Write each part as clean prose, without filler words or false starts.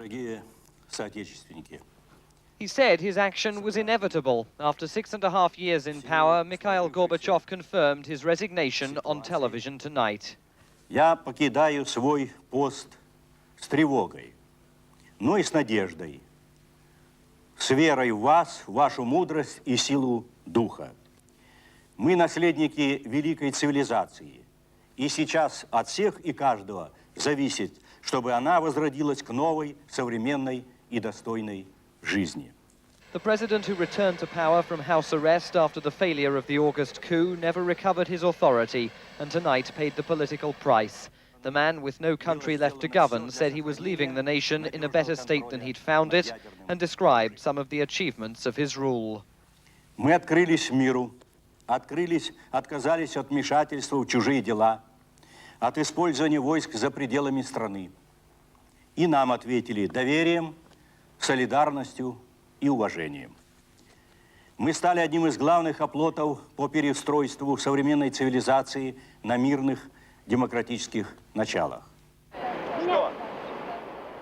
Дорогие соотечественники. He said his action was inevitable. After 6.5 years in power, Mikhail Gorbachev confirmed his resignation on television tonight. Я покидаю свой пост с тревогой, но и с надеждой, с верой в вас, в вашу мудрость и силу духа. Мы наследники великой цивилизации, и сейчас от всех и каждого зависит, чтобы она возродилась к новой, современной и достойной жизни. The president who returned to power from house arrest after the failure of the August coup never recovered his authority and tonight paid the political price. The man with no country left to govern said he was leaving the nation in a better state than he'd found it and described some of the achievements of his rule. Мы открылись миру, отказались от вмешательства в чужие дела, от использования войск за пределами страны. И нам ответили доверием, солидарностью и уважением. Мы стали одним из главных оплотов по переустройству современной цивилизации на мирных демократических началах.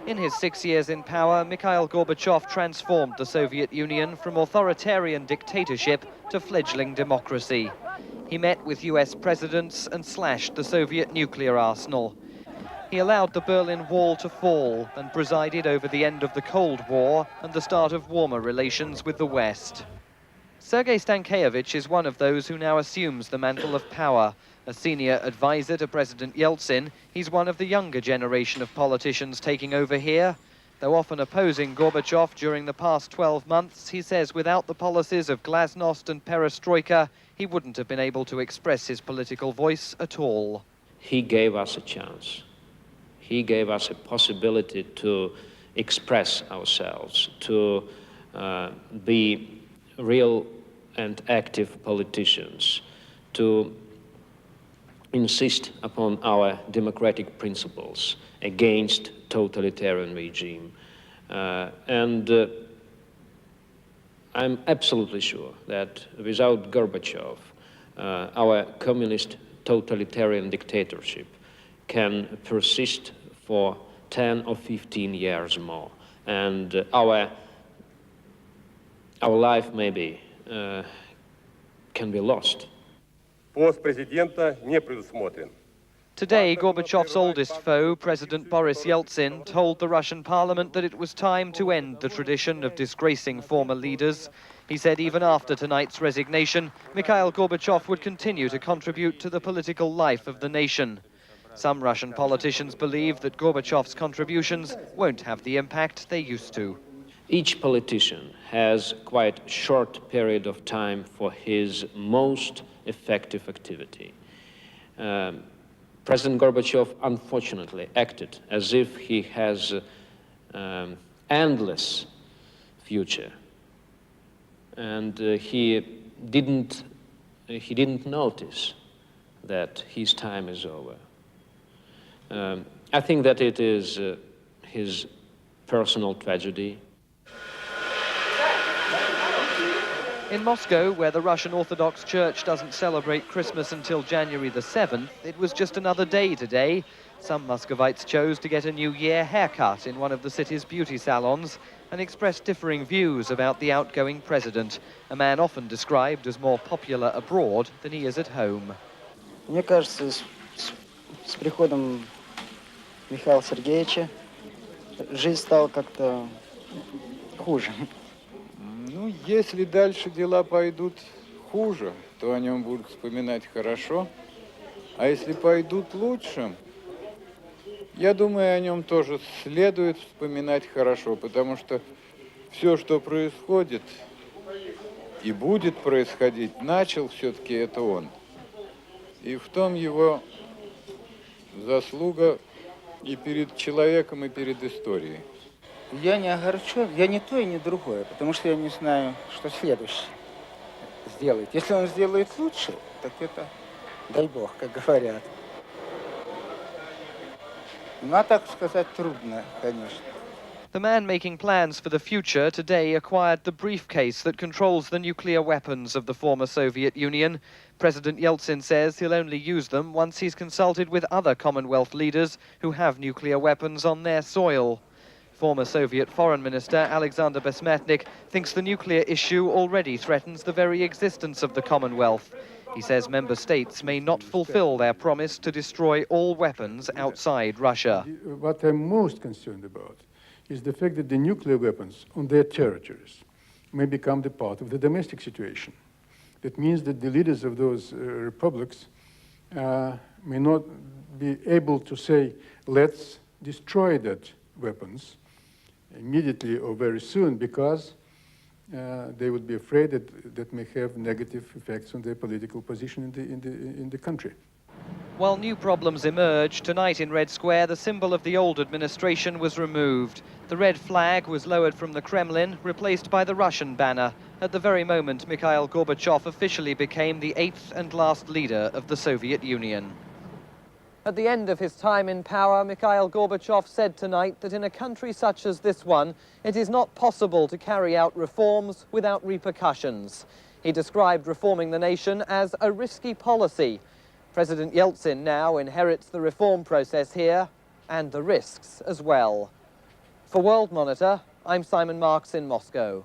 In his 6 years in power, Mikhail Gorbachev transformed the Soviet Union from authoritarian dictatorship to fledgling democracy. He met with US presidents and slashed the Soviet nuclear arsenal. He allowed the Berlin Wall to fall and presided over the end of the Cold War and the start of warmer relations with the West. Sergei Stankevich is one of those who now assumes the mantle of power. A senior advisor to President Yeltsin, he's one of the younger generation of politicians taking over here. Though often opposing Gorbachev during the past 12 months, he says without the policies of glasnost and perestroika, he wouldn't have been able to express his political voice at all. He gave us a chance. He gave us a possibility to express ourselves, to be real and active politicians, to insist upon our democratic principles against totalitarian regime. I'm absolutely sure that without Gorbachev, our communist totalitarian dictatorship can persist for 10 or 15 years more. And our life maybe can be lost. Пост президента не предусмотрен. Today, Gorbachev's oldest foe, President Boris Yeltsin, told the Russian parliament that it was time to end the tradition of disgracing former leaders. He said even after tonight's resignation, Mikhail Gorbachev would continue to contribute to the political life of the nation. Some Russian politicians believe that Gorbachev's contributions won't have the impact they used to. Each politician has quite a short period of time for his most effective activity. President Gorbachev, unfortunately, acted as if he has endless future, and he didn't notice that his time is over. I think that it is his personal tragedy. In Moscow, where the Russian Orthodox Church doesn't celebrate Christmas until January the 7th, it was just another day today. Some Muscovites chose to get a New Year haircut in one of the city's beauty salons and expressed differing views about the outgoing president, a man often described as more popular abroad than he is at home. Мне кажется, с приходом Михаила Сергеевича жизнь стала как-то хуже. Ну, если дальше дела пойдут хуже, то о нем будут вспоминать хорошо. А если пойдут лучше, я думаю, о нем тоже следует вспоминать хорошо, потому что все, что происходит и будет происходить, начал все-таки это он. И в том его заслуга и перед человеком, и перед историей. Я не огорчен, я не то и не другое, потому что я не знаю, что следующее сделает. Если он сделает лучше, так это дай бог, как говорят. Ну, а так сказать трудно, конечно. The man making plans for the future today acquired the briefcase that controls the nuclear weapons of the former Soviet Union. President Yeltsin says he'll only use them once he's consulted with other Commonwealth leaders who have nuclear weapons on their soil. Former Soviet Foreign Minister Alexander Besmetnik thinks the nuclear issue already threatens the very existence of the Commonwealth. He says member states may not fulfill their promise to destroy all weapons outside Russia. What I'm most concerned about is the fact that the nuclear weapons on their territories may become the part of the domestic situation. That means that the leaders of those republics may not be able to say, let's destroy that weapons immediately or very soon, because they would be afraid that that may have negative effects on their political position in the country. While new problems emerge, tonight in Red Square, the symbol of the old administration was removed. The red flag was lowered from the Kremlin, replaced by the Russian banner, at the very moment Mikhail Gorbachev officially became the 8th and last leader of the Soviet Union. At the end of his time in power, Mikhail Gorbachev said tonight that in a country such as this one, it is not possible to carry out reforms without repercussions. He described reforming the nation as a risky policy. President Yeltsin now inherits the reform process here, and the risks as well. For World Monitor, I'm Simon Marks in Moscow.